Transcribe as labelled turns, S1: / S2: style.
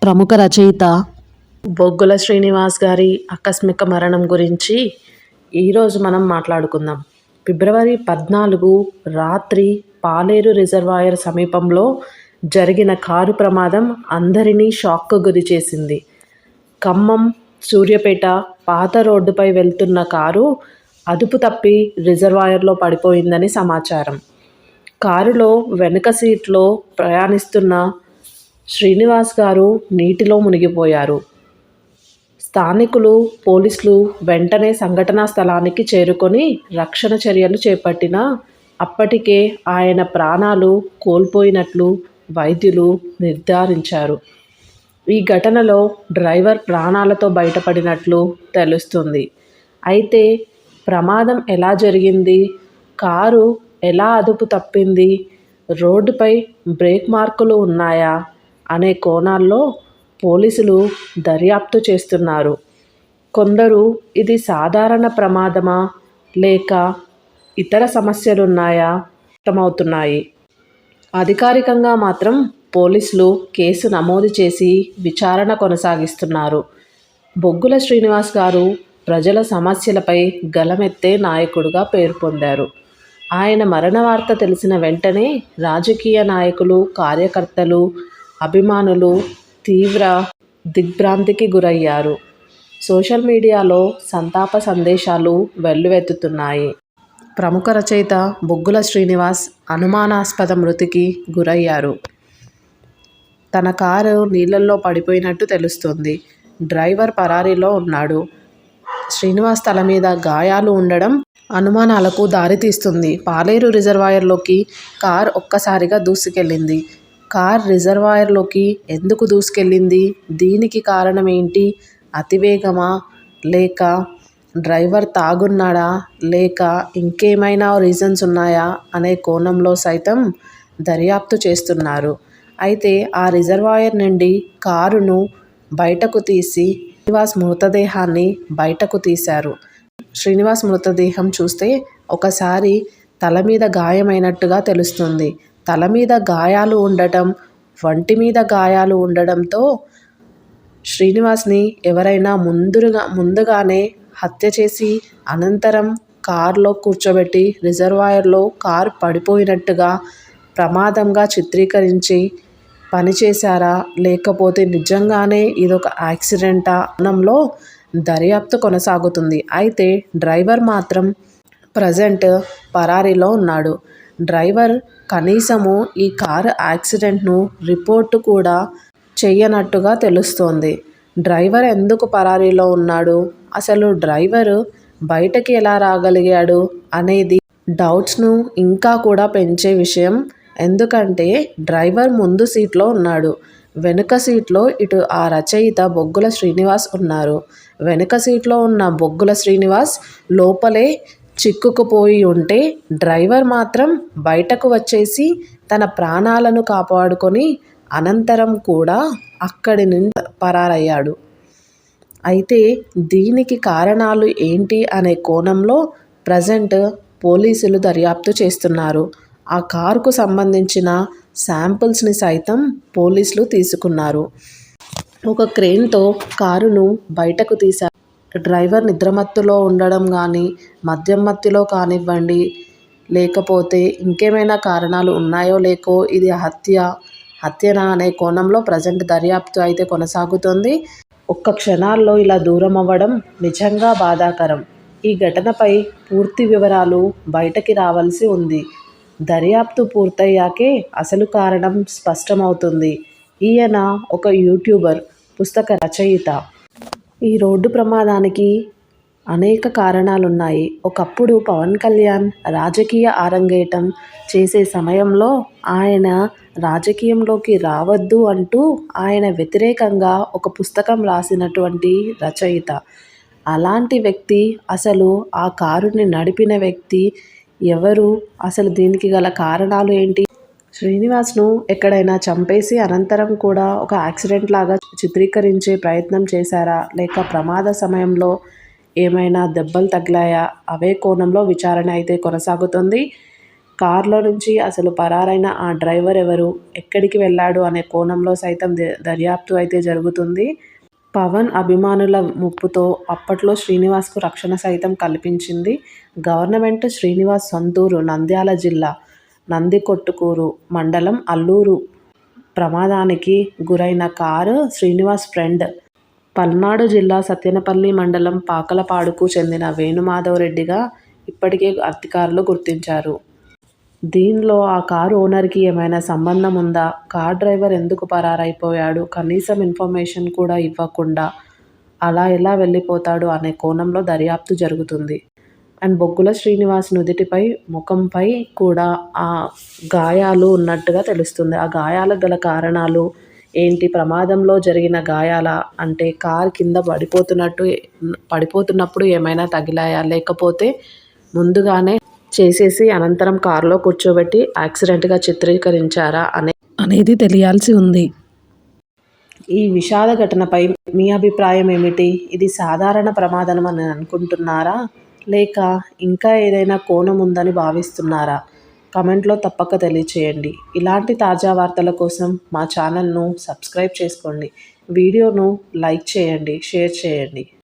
S1: ప్రముఖ రచయిత బొగ్గుల శ్రీనివాస్ గారి ఆకస్మిక మరణం గురించి ఈరోజు మనం మాట్లాడుకుందాం. ఫిబ్రవరి 14 రాత్రి పాలేరు రిజర్వాయర్ సమీపంలో జరిగిన కారు ప్రమాదం అందరినీ షాక్కు గురిచేసింది. ఖమ్మం సూర్యాపేట పాత రోడ్డుపై వెళ్తున్న కారు అదుపు తప్పి రిజర్వాయర్లో పడిపోయిందని సమాచారం. కారులో వెనుక సీట్లో ప్రయాణిస్తున్న శ్రీనివాస్ గారు నీటిలో మునిగిపోయారు. స్థానికులు, పోలీసులు వెంటనే సంఘటనా స్థలానికి చేరుకొని రక్షణ చర్యలు చేపట్టినా అప్పటికే ఆయన ప్రాణాలు కోల్పోయినట్లు వైద్యులు నిర్ధారించారు. ఈ ఘటనలో డ్రైవర్ ప్రాణాలతో బయటపడినట్లు తెలుస్తుంది. అయితే ప్రమాదం ఎలా జరిగింది, కారు ఎలా అదుపు తప్పింది, రోడ్డుపై బ్రేక్ మార్కులు ఉన్నాయా అనే కోణాల్లో పోలీసులు దర్యాప్తు చేస్తున్నారు. కొందరు ఇది సాధారణ ప్రమాదమా లేక ఇతర సమస్యలున్నాయా అర్థమవుతున్నాయి. అధికారికంగా మాత్రం పోలీసులు కేసు నమోదు చేసి విచారణ కొనసాగిస్తున్నారు. బొగ్గుల శ్రీనివాస్ గారు ప్రజల సమస్యలపై గళమెత్తే నాయకుడిగా పేరు పొందారు. ఆయన మరణ వార్త తెలిసిన వెంటనే రాజకీయ నాయకులు, కార్యకర్తలు, అభిమానులు తీవ్ర దిగ్భ్రాంతికి గురయ్యారు. సోషల్ మీడియాలో సంతాప సందేశాలు వెల్లువెత్తుతున్నాయి. ప్రముఖ రచయిత బొగ్గుల శ్రీనివాస్ అనుమానాస్పద మృతికి గురయ్యారు. తన కారు నీళ్లలో పడిపోయినట్టు తెలుస్తోంది. డ్రైవర్ పరారీలో ఉన్నాడు. శ్రీనివాస్ తల మీద గాయాలు ఉండడం అనుమానాలకు దారితీస్తుంది. పాలేరు రిజర్వాయర్లోకి కార్ ఒక్కసారిగా దూసుకెళ్లింది. కార్ రిజర్వాయర్లోకి ఎందుకు దూసుకెళ్లింది? దీనికి కారణం ఏంటి? అతివేగమా లేక డ్రైవర్ తాగున్నాడా లేక ఇంకేమైనా రీజన్స్ ఉన్నాయా అనే కోణంలో సైతం దర్యాప్తు చేస్తున్నారు. అయితే ఆ రిజర్వాయర్ నుండి కారును బయటకు తీసి శ్రీనివాస్ మృతదేహాన్ని బయటకు తీశారు. శ్రీనివాస్ మృతదేహం చూస్తే ఒకసారి తల మీద గాయమైనట్టుగా తెలుస్తుంది. తల మీద గాయాలు ఉండటం, వంటి మీద గాయాలు ఉండడంతో శ్రీనివాస్ని ఎవరైనా ముందుగానే హత్య చేసి అనంతరం కారులో కూర్చోబెట్టి రిజర్వాయర్లో కారు పడిపోయినట్టుగా ప్రమాదంగా చిత్రీకరించి పనిచేశారా లేకపోతే నిజంగానే ఇదొక యాక్సిడెంటా అనంలో దర్యాప్తు కొనసాగుతుంది. అయితే డ్రైవర్ మాత్రం ప్రజెంట్ పరారీలో ఉన్నాడు. డ్రైవర్ కనీసము ఈ కారు యాక్సిడెంట్ను రిపోర్టు కూడా చెయ్యనట్టుగా తెలుస్తోంది. డ్రైవర్ ఎందుకు పరారీలో ఉన్నాడు, అసలు డ్రైవరు బయటకి ఎలా రాగలిగాడు అనేది డౌట్స్ను ఇంకా కూడా పెంచే విషయం. ఎందుకంటే డ్రైవర్ ముందు సీట్లో ఉన్నాడు, వెనుక సీట్లో ఇటు ఆ రచయిత బొగ్గుల శ్రీనివాస్ ఉన్నారు. వెనుక సీట్లో ఉన్న బొగ్గుల శ్రీనివాస్ లోపలే చిక్కుకుపోయి ఉంటే డ్రైవర్ మాత్రం బయటకు వచ్చేసి తన ప్రాణాలను కాపాడుకొని అనంతరం కూడా అక్కడి నుండి పరారయ్యాడు. అయితే దీనికి కారణాలు ఏంటి అనే కోణంలో ప్రజెంట్ పోలీసులు దర్యాప్తు చేస్తున్నారు. ఆ కారుకు సంబంధించిన శాంపిల్స్ని సైతం పోలీసులు తీసుకున్నారు. ఒక క్రేన్తో కారును బయటకు తీశారు. డ్రైవర్ నిద్రమత్తులో ఉండడం కానీ, మద్యం మత్తులో కానివ్వండి, లేకపోతే ఇంకేమైనా కారణాలు ఉన్నాయో లేకో ఇది హత్యనా అనే కోణంలో ప్రజెంట్ దర్యాప్తు అయితే కొనసాగుతుంది. ఒక్క క్షణాల్లో ఇలా దూరం అవ్వడం నిజంగా బాధాకరం. ఈ ఘటనపై పూర్తి వివరాలు బయటకి రావాల్సి ఉంది. దర్యాప్తు పూర్తయ్యాకే అసలు కారణం స్పష్టమవుతుంది. ఈయన ఒక యూట్యూబర్, పుస్తక రచయిత. ఈ రోడ్డు ప్రమాదానికి అనేక కారణాలున్నాయి. ఒకప్పుడు పవన్ కళ్యాణ్ రాజకీయ ఆరంగేటం చేసే సమయంలో ఆయన రాజకీయంలోకి రావద్దు అంటూ ఆయన వ్యతిరేకంగా ఒక పుస్తకం రాసినటువంటి రచయిత. అలాంటి వ్యక్తి అసలు ఆ కారుని నడిపిన వ్యక్తి ఎవరు, అసలు దీనికి గల కారణాలు ఏంటి? శ్రీనివాస్ను ఎక్కడైనా చంపేసి అనంతరం కూడా ఒక యాక్సిడెంట్ లాగా చిత్రీకరించే ప్రయత్నం చేశారా లేక ప్రమాద సమయంలో ఏమైనా దెబ్బలు తగిలాయా అవే కోణంలో విచారణ అయితే కొనసాగుతుంది. కారులో నుంచి అసలు పరారైన ఆ డ్రైవర్ ఎవరు, ఎక్కడికి వెళ్ళాడు అనే కోణంలో సైతం దర్యాప్తు అయితే జరుగుతుంది. పవన్ అభిమానుల ముప్పుతో అప్పట్లో శ్రీనివాస్కు రక్షణ సైతం కల్పించింది గవర్నమెంట్. శ్రీనివాస్ సొంతూరు నంద్యాల జిల్లా నందికొట్కూరు మండలం అల్లూరు. ప్రమాదానికి గురైన కారు శ్రీనివాస్ ఫ్రెండ్ పల్నాడు జిల్లా సత్తెనపల్లి మండలం పాకలపాడుకు చెందిన వేణుమాధవ్ రెడ్డిగా ఇప్పటికే అధికారులు గుర్తించారు. దీనిలో ఆ కారు ఓనర్కి ఏమైనా సంబంధం ఉందా, కార్ డ్రైవర్ ఎందుకు పరారైపోయాడు, కనీసం ఇన్ఫర్మేషన్ కూడా ఇవ్వకుండా అలా ఎలా వెళ్ళిపోతాడు అనే కోణంలో దర్యాప్తు జరుగుతుంది. అండ్ బొగ్గుల శ్రీనివాస్ నుదిటిపై, ముఖంపై కూడా ఆ గాయాలు ఉన్నట్టుగా తెలుస్తుంది. ఆ గాయాలకు గల కారణాలు ఏంటి, ప్రమాదంలో జరిగిన గాయాల అంటే కార్ కింద పడిపోతున్నప్పుడు ఏమైనా తగిలాయా, లేకపోతే ముందుగానే చేసేసి అనంతరం కారులో కూర్చోబెట్టి యాక్సిడెంట్గా చిత్రీకరించారా అనేది తెలియాల్సి ఉంది. ఈ విషాద ఘటనపై మీ అభిప్రాయం ఏమిటి? ఇది సాధారణ ప్రమాదం అని అనుకుంటున్నారా, లేక ఇంకా ఏదైనా కోణం ఉందని భావిస్తున్నారా? కమెంట్లో తప్పక తెలియచేయండి. ఇలాంటి తాజా వార్తల కోసం మా ఛానల్ను సబ్స్క్రైబ్ చేసుకోండి. వీడియోను లైక్ చేయండి, షేర్ చేయండి.